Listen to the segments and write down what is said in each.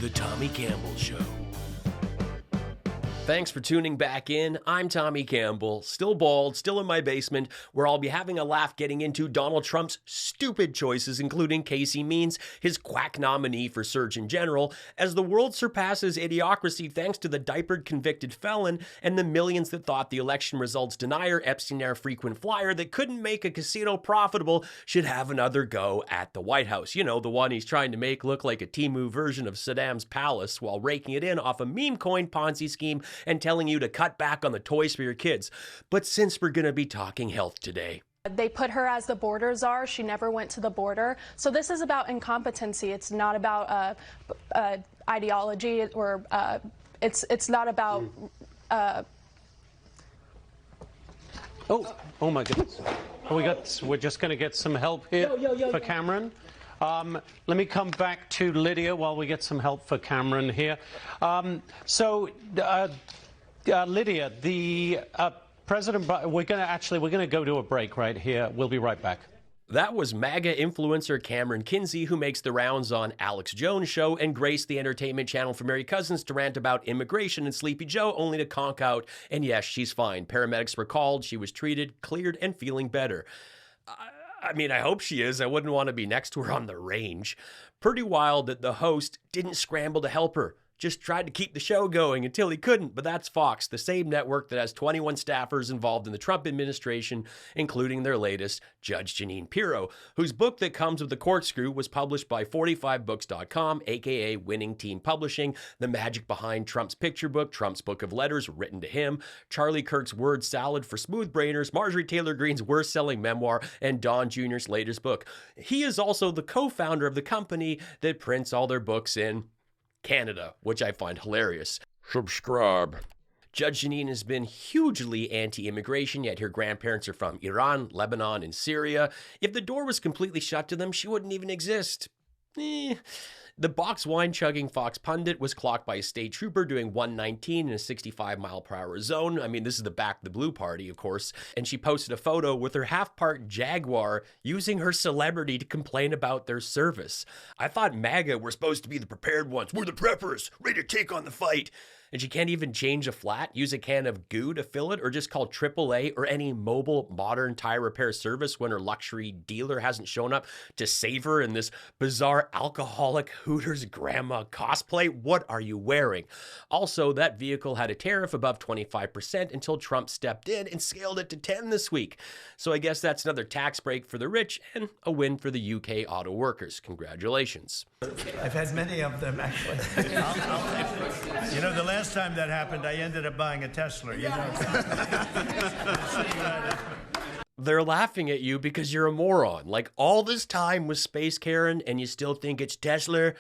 The Tommy Campbell Show. Thanks for tuning back in. I'm Tommy Campbell, still bald, still in my basement, where I'll be having a laugh getting into Donald Trump's stupid choices, including Casey Means, his quack nominee for Surgeon General, as the world surpasses idiocracy thanks to the diapered convicted felon and the millions that thought the election results denier, Epstein-era frequent flyer that couldn't make a casino profitable should have another go at the White House. You know, the one he's trying to make look like a Temu version of Saddam's palace while raking it in off a meme coin Ponzi scheme and telling you to cut back on the toys for your kids. But since we're going to be talking health today, they put her as the border czar. She never went to the border. So this is about incompetency. It's not about ideology, or it's not about. Oh my goodness! We're just going to get some help here for Cameron. Let me come back to Lydia while we get some help for Cameron here. Lydia, the President, we're going to go to a break right here. We'll be right back. That was MAGA influencer Cameron Kinsey, who makes the rounds on Alex Jones' show and graced the entertainment channel for Mary Cousins to rant about immigration and Sleepy Joe, only to conk out. And yes, she's fine. Paramedics were called, she was treated, cleared, and feeling better. I mean, I hope she is. I wouldn't want to be next to her on the range. Pretty wild that the host didn't scramble to help her. Just tried to keep the show going until he couldn't, but that's Fox, the same network that has 21 staffers involved in the Trump administration, including their latest, Judge Jeanine Pirro, whose book that comes with the corkscrew was published by 45books.com, aka Winning Team Publishing, the magic behind Trump's picture book, Trump's book of letters written to him, Charlie Kirk's word salad for smooth brainers, Marjorie Taylor Greene's worst-selling memoir, and Don Jr.'s latest book. He is also the co-founder of the company that prints all their books in Canada, which I find hilarious. Subscribe. Judge Jeanine has been hugely anti-immigration, yet her grandparents are from Iran, Lebanon, and Syria. If the door was completely shut to them, she wouldn't even exist. The box wine-chugging Fox pundit was clocked by a state trooper doing 119 in a 65-mile-per-hour zone. I mean, this is the Back the Blue party, of course. And she posted a photo with her half-part Jaguar using her celebrity to complain about their service. I thought MAGA were supposed to be the prepared ones. We're the preppers, ready to take on the fight. And she can't even change a flat, use a can of goo to fill it, or just call AAA or any mobile modern tire repair service when her luxury dealer hasn't shown up to save her in this bizarre alcoholic Hooters grandma cosplay. What are you wearing? Also, that vehicle had a tariff above 25% until Trump stepped in and scaled it to 10 this week. So I guess that's another tax break for the rich and a win for the UK auto workers. Congratulations. I've had many of them, actually. You know, the last time that happened, I ended up buying a Tesler. You know. They're laughing at you because you're a moron. Like, all this time with Space Karen and you still think it's Tesler?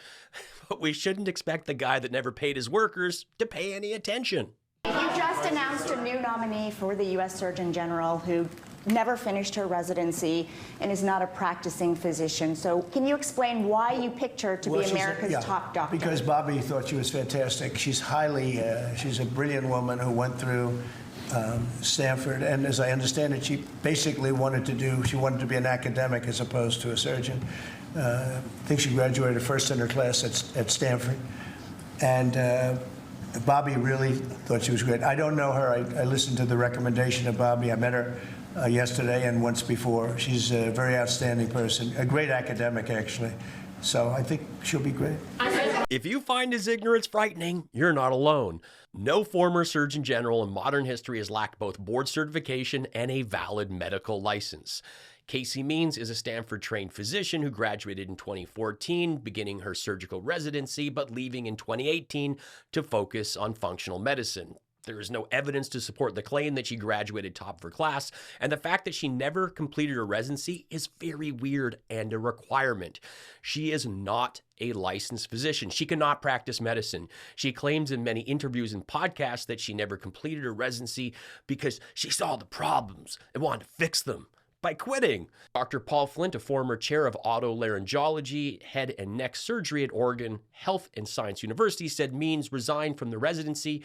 But we shouldn't expect the guy that never paid his workers to pay any attention. You just announced a new nominee for the U.S. Surgeon General who never finished her residency and is not a practicing physician. So can you explain why you picked her to be America's top doctor? Because Bobby thought she was fantastic. She's she's a brilliant woman who went through Stanford, and as I understand it, she basically wanted to be an academic as opposed to a surgeon. I think she graduated first in her class at Stanford. And Bobby really thought she was great. I don't know her. I listened to the recommendation of Bobby. I met her yesterday and once before. She's a very outstanding person, a great academic, actually. So I think she'll be great. If you find his ignorance frightening, you're not alone. No former Surgeon General in modern history has lacked both board certification and a valid medical license. Casey Means is a Stanford-trained physician who graduated in 2014, beginning her surgical residency, but leaving in 2018 to focus on functional medicine. There is no evidence to support the claim that she graduated top of her class, and the fact that she never completed her residency is very weird and a requirement. She is not a licensed physician. She cannot practice medicine. She claims in many interviews and podcasts that she never completed her residency because she saw the problems and wanted to fix them by quitting. Dr. Paul Flint, a former chair of otolaryngology, head and neck surgery at Oregon Health and Science University, said Means resigned from the residency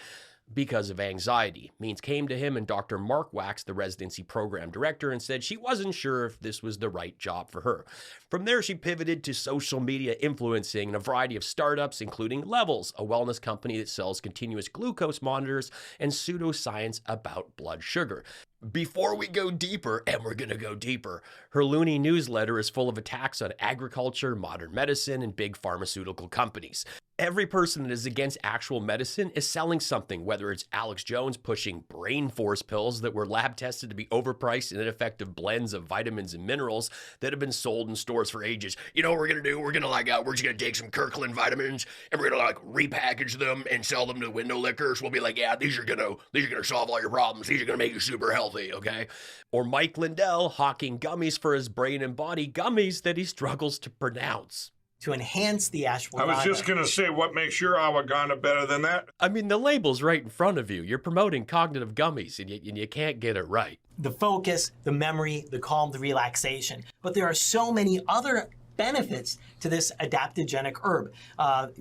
because of anxiety. Means came to him and Dr. Mark Wax, the residency program director, and said she wasn't sure if this was the right job for her. From there, she pivoted to social media influencing and a variety of startups, including Levels, a wellness company that sells continuous glucose monitors and pseudoscience about blood sugar. Before we go deeper, and we're going to go deeper, her loony newsletter is full of attacks on agriculture, modern medicine, and big pharmaceutical companies. Every person that is against actual medicine is selling something, whether it's Alex Jones pushing brain force pills that were lab tested to be overpriced and ineffective blends of vitamins and minerals that have been sold in stores for ages. You know what we're going to do? We're just going to take some Kirkland vitamins and we're going to repackage them and sell them to window lickers. We'll be like, yeah, these are going to solve all your problems. These are going to make you super healthy, okay? Or Mike Lindell hawking gummies for his brain and body, gummies that he struggles to pronounce. To enhance the ashwagandha. I was just going to say, what makes your ashwagandha better than that? I mean, the label's right in front of you. You're promoting cognitive gummies, and you can't get it right. The focus, the memory, the calm, the relaxation. But there are so many other benefits to this adaptogenic herb.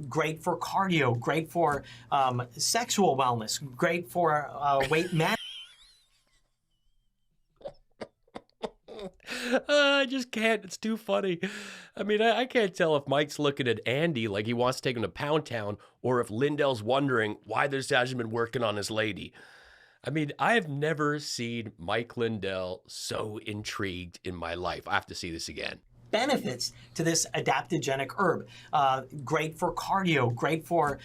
Great for cardio, great for sexual wellness, great for weight management. I just can't. It's too funny. I mean, I can't tell if Mike's looking at Andy like he wants to take him to Pound Town or if Lindell's wondering why this hasn't been working on his lady. I mean, I have never seen Mike Lindell so intrigued in my life. I have to see this again. Benefits to this adaptogenic herb. Great for cardio, great for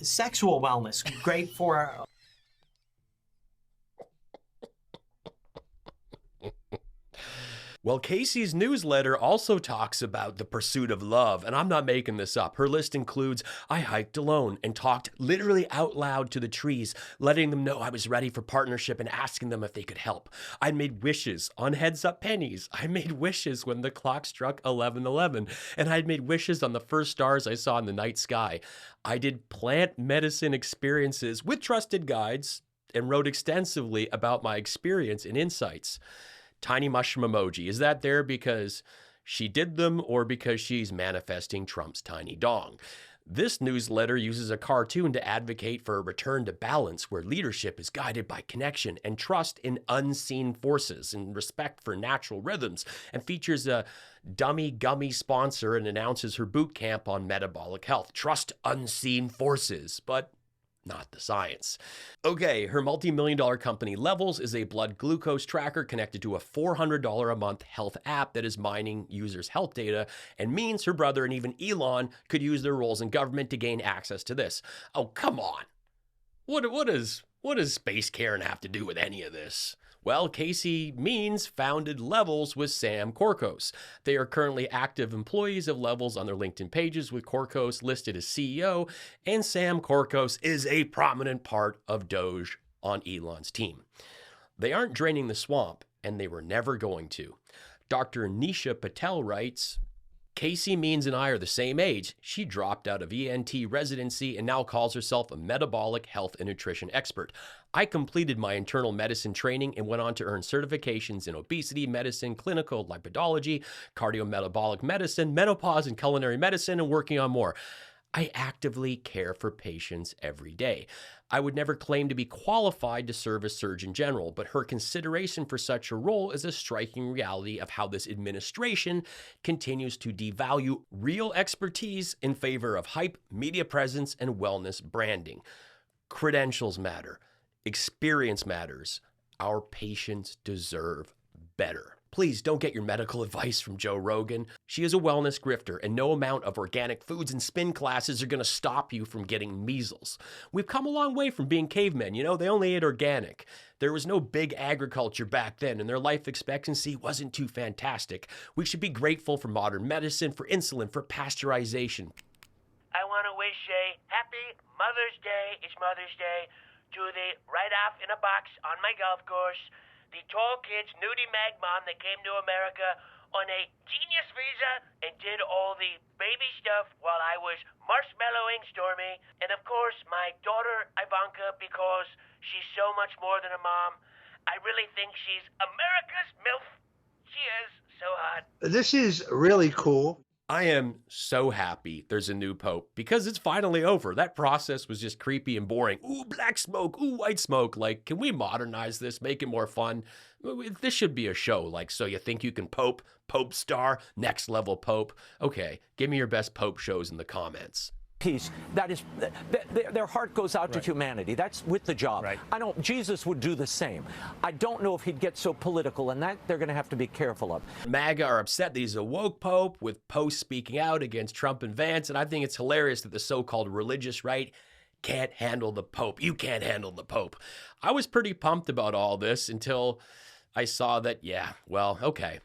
sexual wellness, great for... Well, Casey's newsletter also talks about the pursuit of love, and I'm not making this up. Her list includes, I hiked alone and talked literally out loud to the trees, letting them know I was ready for partnership and asking them if they could help. I made wishes on heads-up pennies. I made wishes when the clock struck 11:11, and I'd made wishes on the first stars I saw in the night sky. I did plant medicine experiences with trusted guides and wrote extensively about my experience and insights. Tiny mushroom emoji. Is that there because she did them or because she's manifesting Trump's tiny dong? This newsletter uses a cartoon to advocate for a return to balance where leadership is guided by connection and trust in unseen forces and respect for natural rhythms, and features a dummy gummy sponsor and announces her boot camp on metabolic health. Trust unseen forces, but not the science. Okay, her multi-million-dollar company Levels is a blood glucose tracker connected to a $400 a month health app that is mining users' health data and means her brother and even Elon could use their roles in government to gain access to this. Oh, come on. What does Space Karen have to do with any of this? Well, Casey Means founded Levels with Sam Korkos. They are currently active employees of Levels on their LinkedIn pages, with Korkos listed as CEO, and Sam Korkos is a prominent part of DOGE on Elon's team. They aren't draining the swamp, and they were never going to. Dr. Nisha Patel writes, Casey Means and I are the same age. She dropped out of ENT residency and now calls herself a metabolic health and nutrition expert. I completed my internal medicine training and went on to earn certifications in obesity medicine, clinical lipidology, cardiometabolic medicine, menopause and culinary medicine, and working on more. I actively care for patients every day. I would never claim to be qualified to serve as Surgeon General, but her consideration for such a role is a striking reality of how this administration continues to devalue real expertise in favor of hype, media presence, and wellness branding. Credentials matter. Experience matters. Our patients deserve better. Please don't get your medical advice from Joe Rogan. She is a wellness grifter, and no amount of organic foods and spin classes are going to stop you from getting measles. We've come a long way from being cavemen. You know, they only ate organic. There was no big agriculture back then, and their life expectancy wasn't too fantastic. We should be grateful for modern medicine, for insulin, for pasteurization. I want to wish a happy Mother's Day. It's Mother's Day to the write-off in a box on my golf course, the tall kids nudie mag mom that came to America on a genius visa and did all the baby stuff while I was marshmallowing Stormy, and of course my daughter Ivanka, because she's so much more than a mom. I really think she's America's MILF. She is so hot. This is really cool. I am so happy there's a new pope because it's finally over. That process was just creepy and boring. Ooh, black smoke. Ooh, white smoke. Like, can we modernize this, make it more fun? This should be a show. Like, so you think you can pope star, next level pope? Okay, give me your best pope shows in the comments. Peace. That is, their heart goes out to humanity. That's with the job. Jesus would do the same. I don't know if he'd get so political, and that they're going to have to be careful of. MAGA are upset that he's a woke pope, with posts speaking out against Trump and Vance, and I think it's hilarious that the so-called religious right can't handle the pope. You can't handle the pope. I was pretty pumped about all this until I saw that, yeah, well, okay.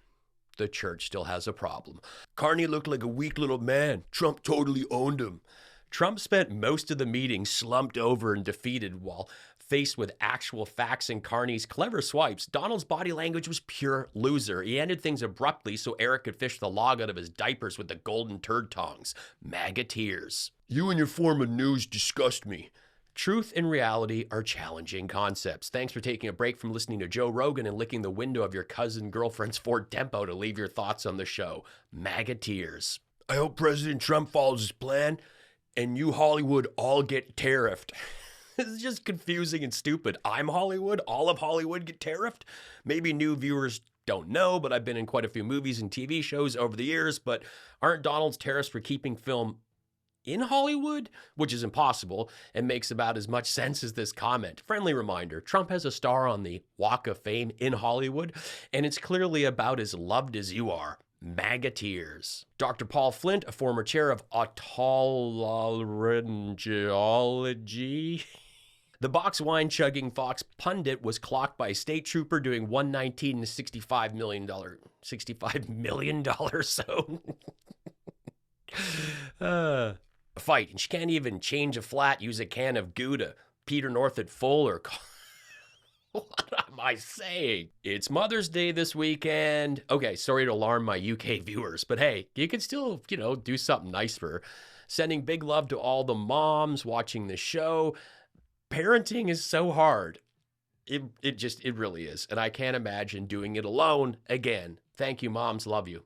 The church still has a problem. Carney looked like a weak little man. Trump totally owned him. Trump spent most of the meeting slumped over and defeated while faced with actual facts and Carney's clever swipes. Donald's body language was pure loser. He ended things abruptly so Eric could fish the log out of his diapers with the golden turd tongs. MAGA tears. You and your form of news disgust me. Truth and reality are challenging concepts. Thanks for taking a break from listening to Joe Rogan and licking the window of your cousin girlfriend's Ford Tempo to leave your thoughts on the show. MAGA tears. I hope President Trump follows his plan and you Hollywood all get tariffed. It's just confusing and stupid. I'm Hollywood, all of Hollywood get tariffed? Maybe new viewers don't know, but I've been in quite a few movies and TV shows over the years, but aren't Donald's tariffs for keeping film in Hollywood? Which is impossible and makes about as much sense as this comment. Friendly reminder, Trump has a star on the Walk of Fame in Hollywood, and it's clearly about as loved as you are. MAGA tears. Dr. Paul Flint, a former chair of otolaryngology. The box wine chugging Fox pundit was clocked by a state trooper doing $119 to $65 million so. A fight, and she can't even change a flat, use a can of Gouda. Peter North at full or... What am I saying? It's Mother's Day this weekend. Okay, sorry to alarm my UK viewers, but hey, you can still, do something nice for her. Sending big love to all the moms watching the show. Parenting is so hard. It really is. And I can't imagine doing it alone again. Thank you, moms. Love you.